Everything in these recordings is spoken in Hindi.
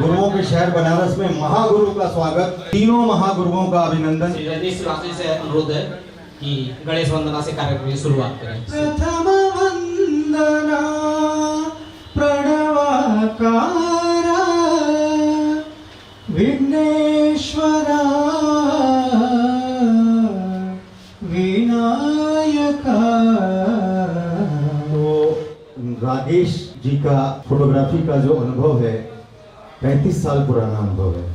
गुरुओं के शहर बनारस में महागुरु का स्वागत, तीनों महागुरुओं का अभिनंदन। रजनीश राशि से अनुरोध है कि गणेश वंदना से कार्यक्रम की शुरुआत करें। प्रथम वंदना प्रणवाकारा विघ्नेश्वरा विनायका। तो राजेश जी का फोटोग्राफी का जो अनुभव है 35 साल पुराना अनुभव है।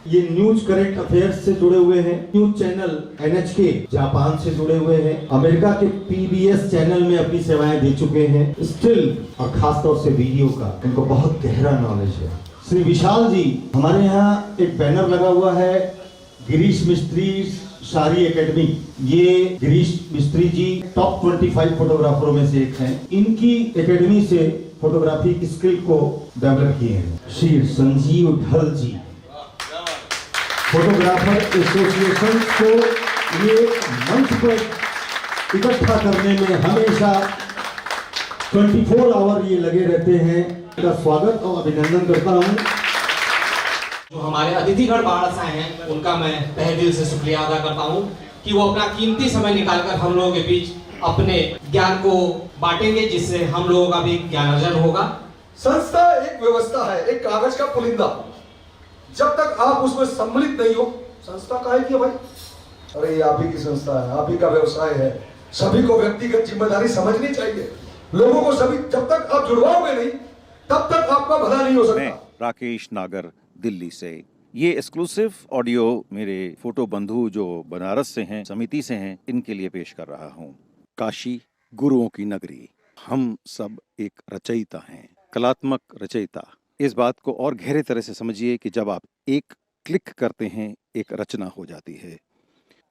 ये न्यूज करंट अफेयर्स से जुड़े हुए हैं, न्यूज चैनल NHK जापान से जुड़े हुए हैं, अमेरिका के PBS चैनल में अपनी सेवाएं दे चुके हैं, स्टिल और खास तौर से वीडियो का इनको बहुत गहरा नॉलेज है। श्री विशाल जी, हमारे यहाँ एक बैनर लगा हुआ है गिरीश मिस्त्री शारी एकेडमी। ये गिरीश मिस्त्री जी टॉप 25 फोटोग्राफरों में से एक हैं। इनकी एकेडमी से फोटोग्राफी की स्किल को डेवलप किए हैं। श्री संजीव ढल जी, फोटोग्राफर एसोसिएशन को ये मंच पर इकट्ठा करने में हमेशा 24 आवर ये लगे रहते हैं। इनका स्वागत और अभिनंदन करता हूँ। जो हमारे अतिथिगण बाढ़ आए हैं उनका मैं तहे दिल से शुक्रिया अदा करता हूँ कि वो अपना कीमती समय निकालकर हम लोगों के बीच अपने ज्ञान को बांटेंगे, जिससे हम लोगों का भी ज्ञान अर्जन होगा। संस्था एक व्यवस्था है, एक कागज का पुलिंदा। जब तक आप उसमें सम्मिलित नहीं हो, संस्था का है कि भाई अरे ये आप ही की संस्था है, आप ही का व्यवसाय है। सभी को व्यक्तिगत जिम्मेदारी समझनी चाहिए। लोगों को सभी, जब तक आप जुड़वाओगे नहीं तब तक आपका भला नहीं हो सकता। राकेश नागर, दिल्ली से ये एक्सक्लूसिव ऑडियो मेरे फोटो बंधु जो बनारस से हैं, समिति से हैं, इनके लिए पेश कर रहा हूँ। काशी गुरुओं की नगरी, हम सब एक रचयिता हैं, कलात्मक रचयिता। इस बात को और गहरे तरह से समझिए कि जब आप एक क्लिक करते हैं एक रचना हो जाती है।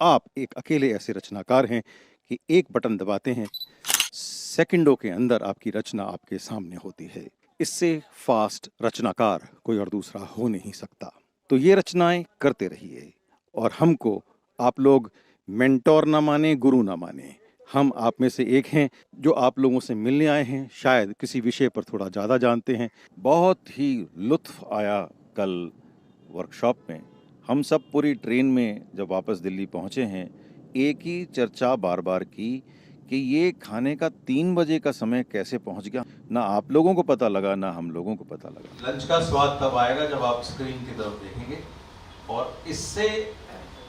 आप एक अकेले ऐसे रचनाकार हैं कि एक बटन दबाते हैं, सेकंडों के अंदर आपकी रचना आपके सामने होती है। इससे फास्ट रचनाकार कोई और दूसरा हो नहीं सकता। तो ये रचनाएं करते रहिए और हमको आप लोग मेंटोर ना माने, गुरु ना माने, हम आप में से एक हैं जो आप लोगों से मिलने आए हैं, शायद किसी विषय पर थोड़ा ज़्यादा जानते हैं। बहुत ही लुत्फ आया कल वर्कशॉप में। हम सब पूरी ट्रेन में जब वापस दिल्ली पहुँचे हैं, एक ही चर्चा बार बार की कि ये खाने का 3 बजे का समय कैसे पहुँच गया। ना आप लोगों को पता लगा, ना हम लोगों को पता लगा। लंच का स्वाद तब आएगा जब आप स्क्रीन की तरफ देखेंगे, और इससे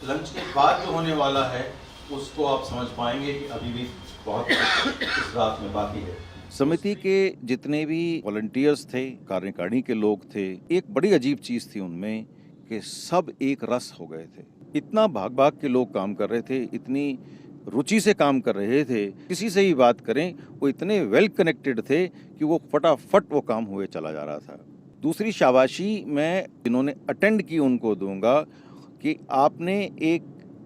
लंच के बाद जो होने वाला है उसको आप समझ पाएंगे कि अभी भी बहुत इस रात में बाकी है। समिति के जितने भी वॉलंटियर्स थे, कार्यकारिणी के लोग थे, एक बड़ी अजीब चीज़ थी उनमें कि सब एक रस हो गए थे। इतना भाग भाग के लोग काम कर रहे थे, इतनी रुचि से काम कर रहे थे, किसी से ही बात करें वो इतने वेल कनेक्टेड थे कि वो फटाफट वो काम हुए चला जा रहा था। दूसरी शाबाशी मैं जिन्होंने अटेंड की उनको दूंगा कि आपने एक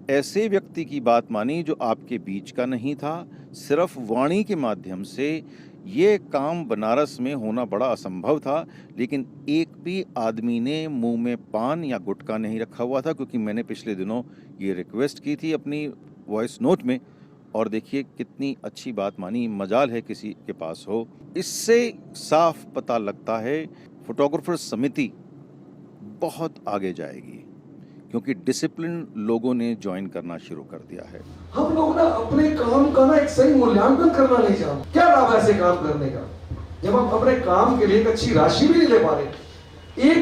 ऐसे व्यक्ति की बात मानी जो आपके बीच का नहीं था। सिर्फ वाणी के माध्यम से ये काम बनारस में होना बड़ा असंभव था, लेकिन एक भी आदमी ने मुंह में पान या गुटखा नहीं रखा हुआ था, क्योंकि मैंने पिछले दिनों ये रिक्वेस्ट की थी अपनी वॉइस नोट में, और देखिए कितनी अच्छी बात मानी। मजाल है किसी के पास हो। इससे साफ पता लगता है फोटोग्राफर समिति बहुत आगे जाएगी, क्योंकि डिसिप्लिन लोगों ने ज्वाइन करना शुरू कर दिया है। हम लोग ना अपने काम का ना एक सही मूल्यांकन करना नहीं जानते। क्या लाभ है ऐसे काम करने का जब हम अपने काम के लिए एक अच्छी राशि भी नहीं ले पा रहे। एक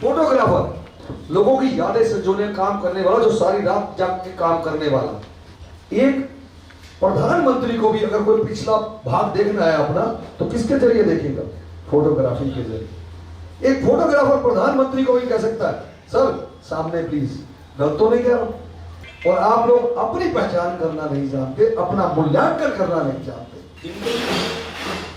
फोटोग्राफर लोगों की यादें संजोने काम करने वाला, जो सारी रात जाग के काम करने वाला, एक प्रधानमंत्री को भी अगर कोई पिछला भाग देखना है अपना, तो किसके जरिए देखेगा? फोटोग्राफी के जरिए। एक फोटोग्राफर प्रधानमंत्री को भी कह सकता है, सर सामने प्लीज, गलत तो नहीं कह रहा। और आप लोग अपनी पहचान करना नहीं जानते, अपना मूल्यांकन करना नहीं जानते।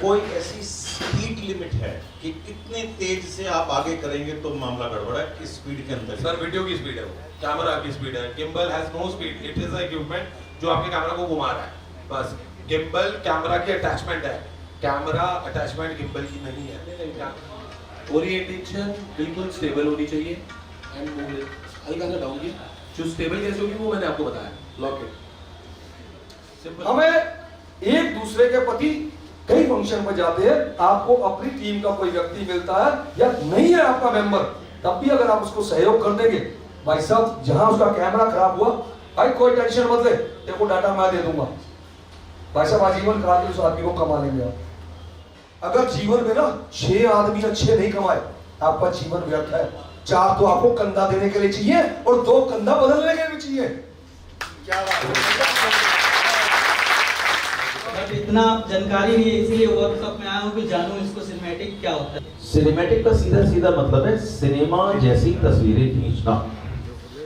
कोई ऐसी स्पीड लिमिट है कि कितने तेज से आप आगे करेंगे तो मामला गड़बड़ है, इस स्पीड के अंदर। सर वीडियो की स्पीड है वो, कैमरा की स्पीड है। Gimbal has no speed, it is a equipment जो आपके कैमरा को घुमा रहा है बस। गिम्बल कैमरा की अटैचमेंट है, कैमरा अटैचमेंट गिम्बल की नहीं है। ओरिएंटेशन बिल्कुल स्टेबल होनी चाहिए एंड मूव हल्का सा डाउन की जो स्टेबल कैसे होगी वो मैंने आपको बताया। Lock it simple. हमें एक दूसरे के प्रति कई फंक्शन में जाते हैं, आपको अपनी टीम का कोई व्यक्ति मिलता है या नहीं है आपका मेंबर, तब भी अगर आप उसको सहयोग कर देंगे, भाई साहब जहां उसका कैमरा खराब हुआ, भाई कोई टेंशन मत ले, तेरे को डाटा मैं दे दूंगा, भाई साहब आजीवन काल के उस आदमी को कमा लेंगे आप। अगर जीवन में ना 6 आदमी अच्छे नहीं कमाए, आपका जीवन व्यर्थ है। 4 तो आपको कंधा देने के लिए चाहिए और 2 कंधा बदलने के लिए चाहिए। क्या बात है। इतना जानकारी नहीं है, इसीलिए वर्कशॉप में आया हूँ कि जानूं इसको सिनेमैटिक क्या होता है। सिनेमैटिक का सीधा सीधा मतलब है सिनेमा जैसी तस्वीरें खींचना।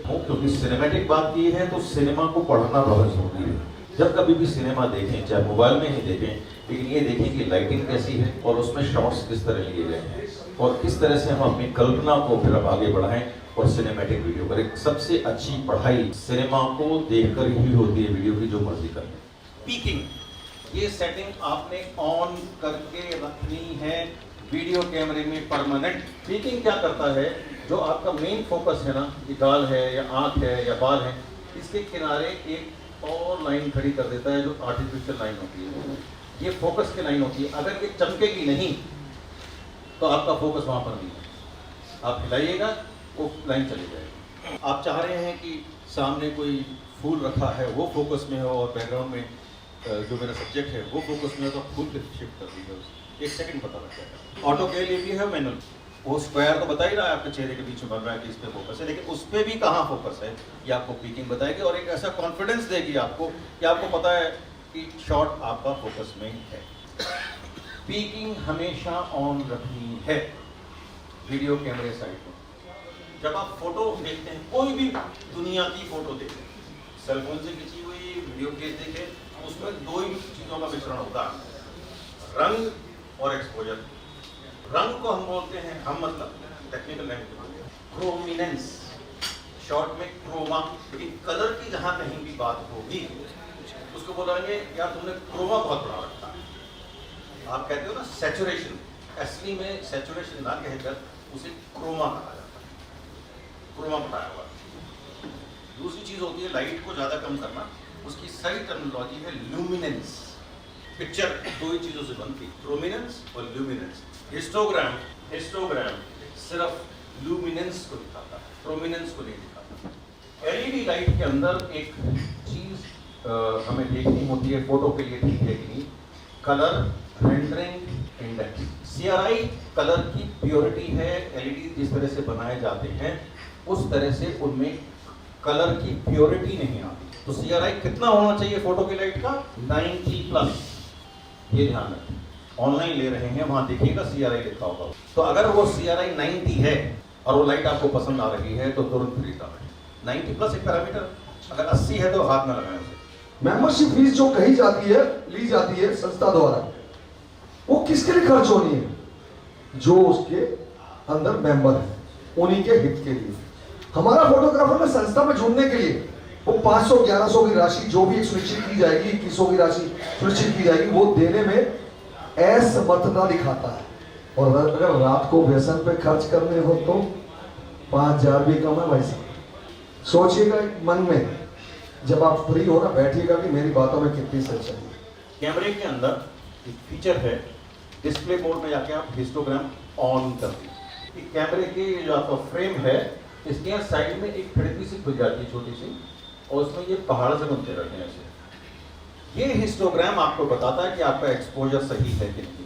क्योंकि सिनेमैटिक बात की है तो सिनेमा को पढ़ना बहुत जरूरी है। जब कभी भी सिनेमा देखें, चाहे मोबाइल में ही देखें, लेकिन ये देखें कि लाइटिंग कैसी है और उसमें शॉट्स किस तरह लिए गए हैं और किस तरह से हम अपनी कल्पना को फिर अब आगे बढ़ाएं और सिनेमैटिक वीडियो करें। सबसे अच्छी पढ़ाई सिनेमा को देखकर ही होती है, वीडियो की जो मर्जी करें। पीकिंग, ये सेटिंग आपने ऑन करके रखनी है वीडियो कैमरे में परमानेंट। पीकिंग क्या करता है, जो आपका मेन फोकस है ना, ये गाल है या आंख है या बाल है, इसके किनारे एक और लाइन खड़ी कर देता है जो आर्टिफिशियल लाइन होती है, ये फोकस की लाइन होती है। अगर ये चमकेगी नहीं तो आपका फोकस वहां पर नहीं है, आप हिलाइएगा वो लाइन चली जाएगी। आप चाह रहे हैं कि सामने कोई फूल रखा है वो फोकस में हो और बैकग्राउंड में जो मेरा सब्जेक्ट है वो फोकस में हो, तो फूल पे शिफ्ट कर दीजिए, 1 सेकंड पता लग जाएगा। ऑटो के लिए भी है मैनुअल, वो स्क्वायर तो बता ही रहा है आपके चेहरे के बीच में बन रहा है कि इस पे फोकस है, लेकिन उस पे भी कहाँ फोकस है ये आपको पीकिंग बताएगी और एक ऐसा कॉन्फिडेंस देगी आपको कि आपको पता है कि शॉट आपका फोकस में है। पीकिंग हमेशा ऑन रखनी है वीडियो कैमरे साइड पर। जब आप फोटो देखते हैं, कोई भी दुनिया की फोटो देखें, सेलफोन से खींची हुई वीडियो क्लिप देखें, उसमें 2 ही चीजों का मिश्रण होता है, रंग और एक्सपोजर। रंग को हम बोलते हैं, हम मतलब टेक्निकल लैंग्वेज क्रोमिनेंस, शॉर्ट में क्रोमा। लेकिन कलर की जहां कहीं भी बात होगी उसको बोलेंगे यार तुमने क्रोमा बहुत बड़ा रखा है। आप कहते हो ना सैचुरेशन, असली में सैचुरेशन ना कहकर उसे क्रोमा कहा जाता है, क्रोमा बताया हुआ। दूसरी चीज होती है लाइट को ज्यादा कम करना, उसकी सही टर्मिनोलॉजी है ल्यूमिनेंस। पिक्चर 2 ही चीजों से बनती है, प्रोमिनेंस और ल्यूमिनेंस। हिस्टोग्राम सिर्फ ल्यूमिनेंस को दिखाता है, प्रोमिनेंस को नहीं दिखाता। एलईडी लाइट के अंदर एक चीज हमें देखनी होती है, फोटो के लिए ठीक है कि नहीं, colour rendering index. CRI colour की प्योरिटी है, एलईडी जिस तरह से बनाए जाते हैं उस तरह से उनमें कलर की प्योरिटी नहीं आती। तो सीआरआई कितना होना चाहिए फोटो की लाइट का? 90+। ये ध्यान रखें, ऑनलाइन ले रहे हैं वहां देखिएगा सीआरआई लिखा होगा। तो अगर वो सीआरआई 90 है और वो लाइट आपको पसंद आ रही है तो तुरंत खरीदना है। 90+ एक पैरामीटर, अगर 80 है तो हाथ में लगाएं उसे। मेंबरशिप फीस जो कही जाती है, ली जाती है संस्था द्वारा, वो किसके लिए खर्च होनी है? जो उसके अंदर मेंबर है, उन्हीं के हित के लिए। हमारा फोटोग्राफर में संस्था में जुड़ने के लिए वो 500 1100 की राशि जो भी सुनिश्चित की जाएगी, 2100 की राशि सुनिश्चित की जाएगी, वो देने में असमर्थता दिखाता है। और अगर रात को व्यसन पे खर्च करने हो तो 5000 भी कम है। वैसे सोचिएगा मन में, जब आप फ्री हो ना, बैठिएगा कि मेरी बातों में कितनी सच्चाई है। कैमरे के अंदर एक फीचर है, डिस्प्ले मोड में जाके आप हिस्टोग्राम ऑन कर दीजिए। कैमरे के जो आपका फ्रेम है, इसके यहाँ साइड में एक खिड़की सी खुल जाती है छोटी सी, और उसमें ये पहाड़ से बनते रहते हैं ऐसे। ये हिस्टोग्राम आपको बताता है कि आपका एक्सपोजर सही है कि नहीं।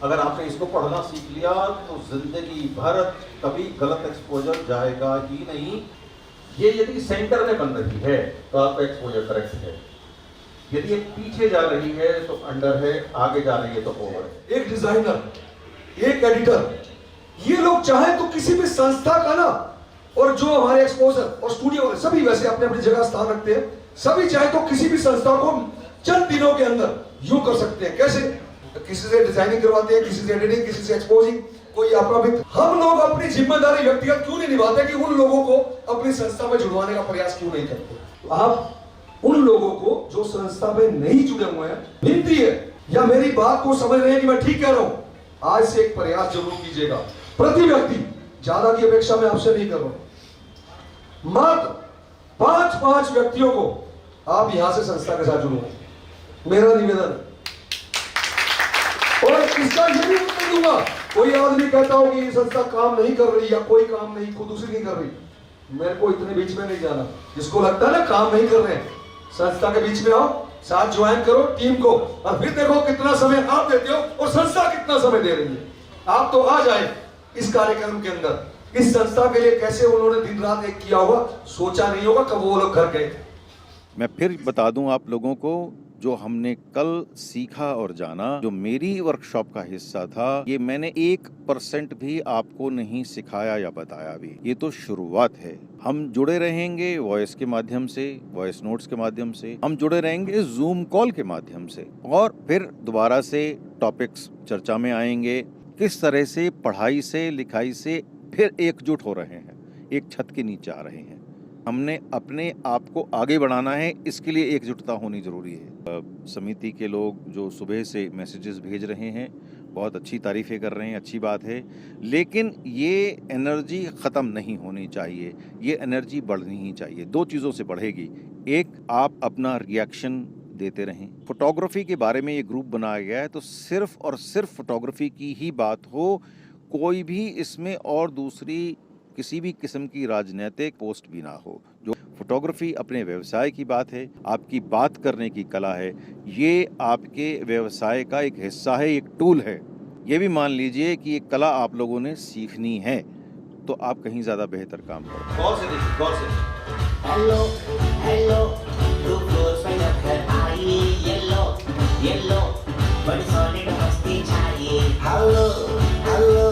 अगर आपने इसको पढ़ना सीख लिया तो जिंदगी भर कभी गलत एक्सपोजर जाएगा ही नहीं। ये यदि सेंटर में बन रही है तो आपका एक्सपोजर करेक्ट है, यदि ये पीछे जा रही है तो अंडर है, आगे जा रही है तो ओवर है। एक डिजाइनर, एक एडिटर, ये लोग चाहे तो किसी भी संस्था का ना, और जो हमारे एक्सपोजर और स्टूडियो वाले सभी वैसे अपने अपनी जगह स्थान रखते हैं, सभी चाहे तो किसी भी संस्था को चंद दिनों के अंदर यूं कर सकते हैं। कैसे? किसी से डिजाइनिंग करवाते हैं, किसी से एडिटिंग, किसी से एक्सपोजिंग, कोई अपना भी। हम लोग अपनी जिम्मेदारी व्यक्तिगत क्यों नहीं निभाते कि उन लोगों को अपनी संस्था में जुड़वाने का प्रयास क्यों नहीं करते? तो आप उन लोगों को जो संस्था में नहीं जुड़े हुए हैं, विनती है या मेरी बात को समझ रहे हैं कि मैं ठीक कह रहा हूं, आज से एक प्रयास जरूर कीजिएगा। प्रति व्यक्ति, ज्यादा की अपेक्षा मैं आपसे नहीं कर रहा हूं, मात्र 5-5 व्यक्तियों को आप यहां से संस्था के साथ जुड़ो, मेरा निवेदन है। और इसका ये भी उत्तर दूंगा, कोई आदमी कहता हो कि ये संस्था काम नहीं कर रही या कोई काम नहीं खुद उसी नहीं कर रही, मेरे को इतने बीच में नहीं जाना। जिसको लगता है ना काम नहीं कर रहे हैं, संस्था के बीच में आओ, साथ ज्वाइन करो टीम को, और फिर देखो कितना समय आप देते हो और संस्था कितना समय दे रही है। आप तो आ जाए इस कार्यक्रम के अंदर। इस संस्था के लिए कैसे उन्होंने दिन रात एक किया होगा, सोचा नहीं होगा कब वो लोग घर गए। मैं फिर बता दूं आप लोगों को, जो हमने कल सीखा और जाना, जो मेरी वर्कशॉप का हिस्सा था, ये मैंने 1% भी आपको नहीं सिखाया या बताया भी। ये तो शुरुआत है। हम जुड़े रहेंगे वॉइस के माध्यम से, वॉइस नोट्स के माध्यम से, हम जुड़े रहेंगे जूम कॉल के माध्यम से, और फिर दोबारा से टॉपिक्स चर्चा में आएंगे। किस तरह से पढ़ाई से, लिखाई से फिर एकजुट हो रहे हैं, एक छत के नीचे आ रहे हैं। हमने अपने आप को आगे बढ़ाना है, इसके लिए एकजुटता होनी जरूरी है। समिति के लोग जो सुबह से मैसेजेस भेज रहे हैं, बहुत अच्छी तारीफें कर रहे हैं, अच्छी बात है, लेकिन ये एनर्जी ख़त्म नहीं होनी चाहिए, ये एनर्जी बढ़नी ही चाहिए। 2 चीज़ों से बढ़ेगी। एक, आप अपना रिएक्शन देते रहें। फोटोग्राफी के बारे में ये ग्रुप बनाया गया है, तो सिर्फ और सिर्फ फोटोग्राफी की ही बात हो, कोई भी इसमें और दूसरी किसी भी किस्म की राजनीतिक पोस्ट भी ना हो। जो फोटोग्राफी अपने व्यवसाय की बात है, आपकी बात करने की कला है, ये आपके व्यवसाय का एक हिस्सा है, एक टूल है। ये भी मान लीजिए कि ये कला आप लोगों ने सीखनी है, तो आप कहीं ज़्यादा बेहतर काम करो। गौर से देखिए, गौर से। हेलो हेलो तू क्लोज में रखकर आई, येलो येलो बड़ी सॉलिड मस्ती चाहिए। हेलो हेलो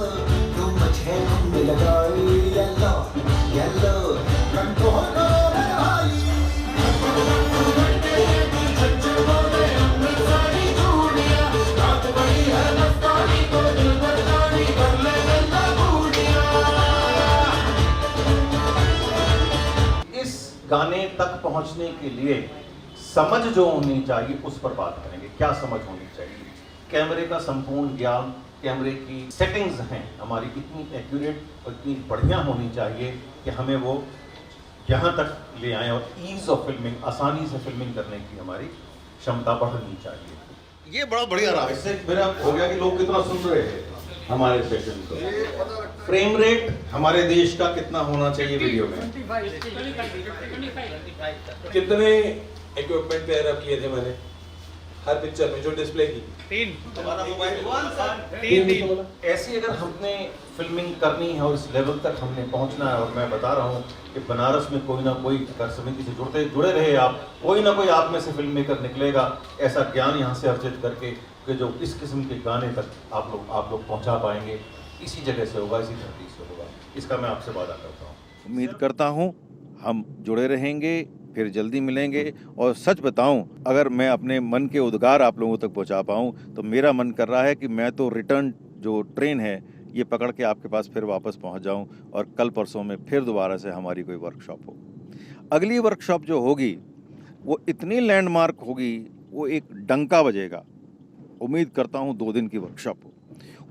तू मुझे घूम लगाई, येलो येलो कंट्रोल में आई। गाने तक पहुंचने के लिए समझ जो होनी चाहिए उस पर बात करेंगे। क्या समझ होनी चाहिए? कैमरे का संपूर्ण ज्ञान, कैमरे की सेटिंग्स हैं हमारी इतनी एक्यूरेट और इतनी बढ़िया होनी चाहिए कि हमें वो यहाँ तक ले आएँ, और ईज ऑफ फिल्मिंग, आसानी से फिल्मिंग करने की हमारी क्षमता बढ़नी चाहिए। ये बड़ा बढ़िया रहा। इससे मेरा हो गया कि लोग कितना सुन रहे हैं हमारे सेशन को। फ्रेम रेट हमारे देश का कितना होना चाहिए वीडियो में? कितने इक्विपमेंट पेयर अप किए थे मैंने हर पिक्चर में जो डिस्प्ले की? 3। ऐसी अगर हमने फिल्मिंग करनी है और इस लेवल तक हमने पहुंचना है, और मैं बता रहा हूं कि बनारस में कोई ना कोई अगर समिति से जुड़े रहे आप, कोई ना कोई आप में से फिल्म मेकर निकलेगा, ऐसा ज्ञान यहाँ से अर्जित करके कि जो इस किस्म के गाने तक आप लोग पहुंचा पाएंगे। इसी जगह से होगा, इसी धरती से होगा, इसका मैं आपसे वादा करता हूँ। उम्मीद करता हूँ हम जुड़े रहेंगे, फिर जल्दी मिलेंगे। और सच बताऊं, अगर मैं अपने मन के उद्गार आप लोगों तक पहुंचा पाऊं, तो मेरा मन कर रहा है कि मैं तो रिटर्न जो ट्रेन है ये पकड़ के आपके पास फिर वापस पहुंच जाऊं, और कल परसों में फिर दोबारा से हमारी कोई वर्कशॉप हो। अगली वर्कशॉप जो होगी वो इतनी लैंडमार्क होगी, वो एक डंका बजेगा। उम्मीद करता हूं 2 दिन की वर्कशॉप हो।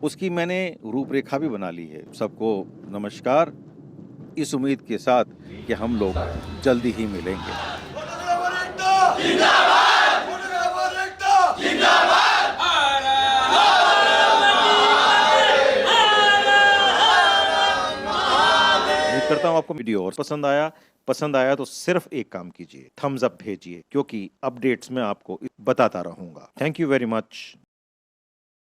उसकी मैंने रूपरेखा भी बना ली है। सबको नमस्कार, इस उम्मीद के साथ कि हम लोग जल्दी ही मिलेंगे। उम्मीद करता हूँ आपको वीडियो और पसंद आया तो सिर्फ एक काम कीजिए, थम्स अप भेजिए, क्योंकि अपडेट्स में आपको बताता रहूंगा। Thank you very much.